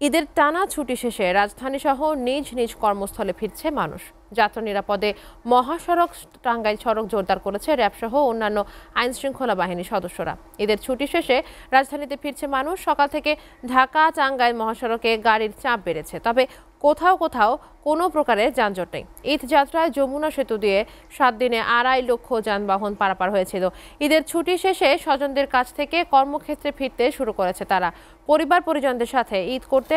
ঈদের টানা ছুটি শেষে রাজধানীসহ নিজ নিজ কর্মস্থলে ফিরছে মানুষ। যাত্রা নিরাপদে মহাসড়ক টাঙ্গাইল সড়ক জোরদার করেছে র্যাবসহ অন্যান্য আইনশৃঙ্খলা বাহিনীর সদস্যরা। ঈদের ছুটি শেষে রাজধানীতে ফিরছে মানুষ। সকাল থেকে ঢাকা টাঙ্গাইল মহাসড়কে গাড়ির চাপ বেড়েছে, তবে কোথাও কোথাও কোনো প্রকারের যানজট নেই। ঈদ যাত্রায় যমুনা সেতু দিয়ে 7 দিনে 2.5 লক্ষ যানবাহন পারাপার হয়েছিল। ঈদের ছুটি শেষে স্বজনদের কাছ থেকে কর্মক্ষেত্রে ফিরতে শুরু করেছে তারা। পরিবার পরিজনদের সাথে ঈদ করতে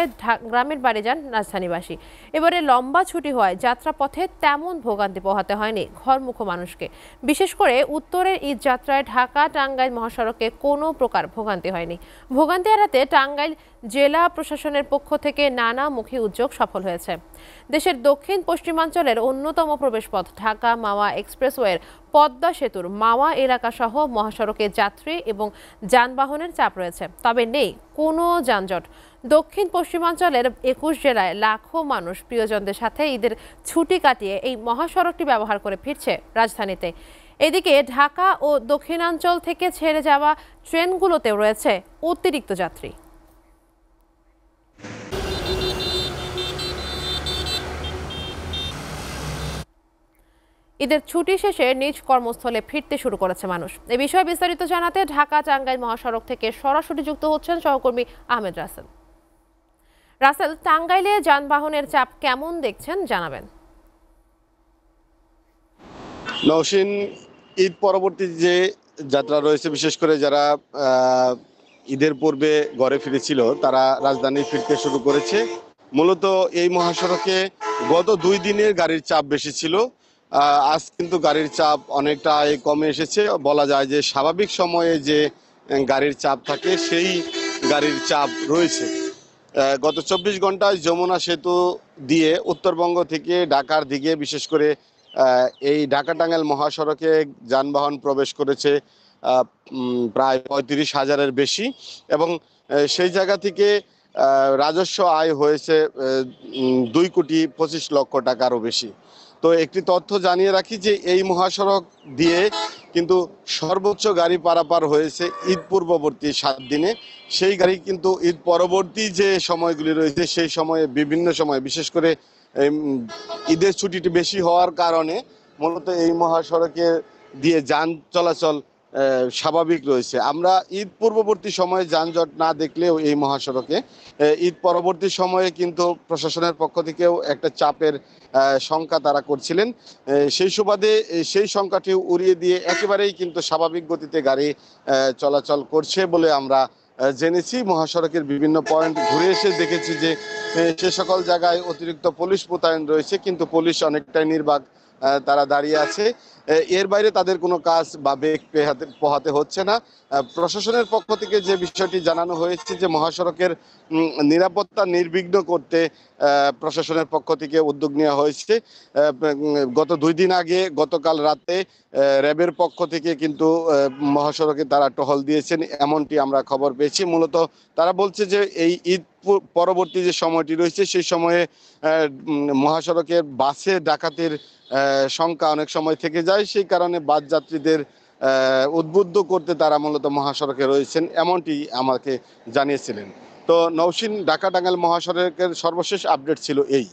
গ্রামের বাড়ি যান রাজধানীবাসী। এবারে লম্বা ছুটি হওয়ায় যাত্রাপথে তেমন ভোগান্তি পোহাতে হয়নি ঘরমুখো মানুষকে। বিশেষ করে উত্তরের ঈদ যাত্রায় ঢাকা টাঙ্গাইল মহাসড়কে কোনো প্রকার ভোগান্তি হয়নি। ভোগান্তি এড়াতে টাঙ্গাইল জেলা প্রশাসনের পক্ষ থেকে নানামুখী উদ্যোগ সফল হয়েছে। দেশের দক্ষিণ পশ্চিমাঞ্চলের অন্যতম প্রবেশপথ ঢাকা মাওয়া এক্সপ্রেসওয়ের পদ্মা সেতুর মাওয়া এলাকা সহ মহাসড়কে যাত্রী এবং যানবাহনের চাপ রয়েছে, তবে নেই কোনো যানজট। দক্ষিণ পশ্চিমাঞ্চলের 21 জেলায় লাখো মানুষ প্রিয়জনদের সাথে ঈদের ছুটি কাটিয়ে এই মহাসড়কটি ব্যবহার করে ফিরছে রাজধানীতে। এদিকে ঢাকা ও দক্ষিণাঞ্চল থেকে ছেড়ে যাওয়া ট্রেনগুলোতেও রয়েছে অতিরিক্ত যাত্রী। ঈদের ছুটি শেষে নিজ কর্মস্থলে ফিরতে শুরু করেছে মানুষ। এ বিষয়ে বিস্তারিত জানাতে ঢাকা টাঙ্গাইল মহাসড়ক থেকে সরাসরি যুক্ত হচ্ছেন সহকর্মী আহমেদ রাসেল। রাসেল, টাঙ্গাইলে যানবাহনের চাপ কেমন দেখছেন জানাবেন। নওশিন, ঈদ পরবর্তী যে যাত্রা রয়েছে, বিশেষ করে যারা ঈদের পূর্বে ঘরে ফিরেছিল তারা রাজধানী ফিরতে শুরু করেছে। মূলত এই মহাসড়কে গত 2 দিনের গাড়ির চাপ বেশি ছিল। আজ কিন্তু গাড়ির চাপ অনেকটাই কমে এসেছে। বলা যায় যে স্বাভাবিক সময়ে যে গাড়ির চাপ থাকে সেই গাড়ির চাপ রয়েছে। গত 24 ঘন্টায় যমুনা সেতু দিয়ে উত্তরবঙ্গ থেকে ঢাকার দিকে বিশেষ করে এই ঢাকা টাঙ্গাইল মহাসড়কে যানবাহন প্রবেশ করেছে প্রায় 35,000-এর বেশি, এবং সেই জায়গা থেকে রাজস্ব আয় হয়েছে 2,25 লক্ষ টাকারও বেশি। তো একটি তথ্য জানিয়ে রাখি যে এই মহাসড়ক দিয়ে কিন্তু সর্বোচ্চ গাড়ি পারাপার হয়েছে ঈদ পূর্ববর্তী 7 দিনে। সেই গাড়ি কিন্তু ঈদ পরবর্তী যে সময়গুলি রয়েছে সেই সময়ে বিভিন্ন সময়, বিশেষ করে ঈদের ছুটিটি বেশি হওয়ার কারণে মূলত এই মহাসড়কে দিয়ে যান চলাচল স্বাভাবিক রয়েছে। আমরা ঈদ পূর্ববর্তী সময়ে যানজট না দেখলেও এই মহাসড়কে ঈদ পরবর্তী সময়ে কিন্তু প্রশাসনের পক্ষ থেকেও একটা চাপের সংখ্যা তারা করছিলেন। সেই সুবাদে সেই সংখ্যাটি উড়িয়ে দিয়ে একেবারেই কিন্তু স্বাভাবিক গতিতে গাড়ি চলাচল করছে বলে আমরা জেনেছি। মহাসড়কের বিভিন্ন পয়েন্ট ঘুরে এসে দেখেছি যে সে সকল জায়গায় অতিরিক্ত পুলিশ মোতায়েন রয়েছে, কিন্তু পুলিশ অনেকটাই নির্বাক তারা দাঁড়িয়ে আছে। এর বাইরে তাদের কোনো কাজ বা বেগ পোহাতে হচ্ছে না। প্রশাসনের পক্ষ থেকে যে বিষয়টি জানানো হয়েছে যে মহাসড়কের নিরাপত্তা নির্বিঘ্ন করতে প্রশাসনের পক্ষ থেকে উদ্যোগ নেওয়া হয়েছে। গত 2 দিন আগে গতকাল রাতে র্যাবের পক্ষ থেকে কিন্তু মহাসড়কে তারা টহল দিয়েছেন, এমনটি আমরা খবর পেয়েছি। মূলত তারা বলছে যে এই ঈদ পরবর্তী যে সময়টি রয়েছে সেই সময়ে মহাসড়কে বাসে ডাকাতির সংখ্যা অনেক সময় থেকে যায়, সেই কারণে বাস যাত্রীদের উদ্বুদ্ধ করতে তারা মূলত মহাসড়কে রয়েছেন, এমনটি আমাকে জানিয়েছিলেন। তো নওশিন, ঢাকা টাঙ্গাইল মহাসড়কের সর্বশেষ আপডেট ছিল এই।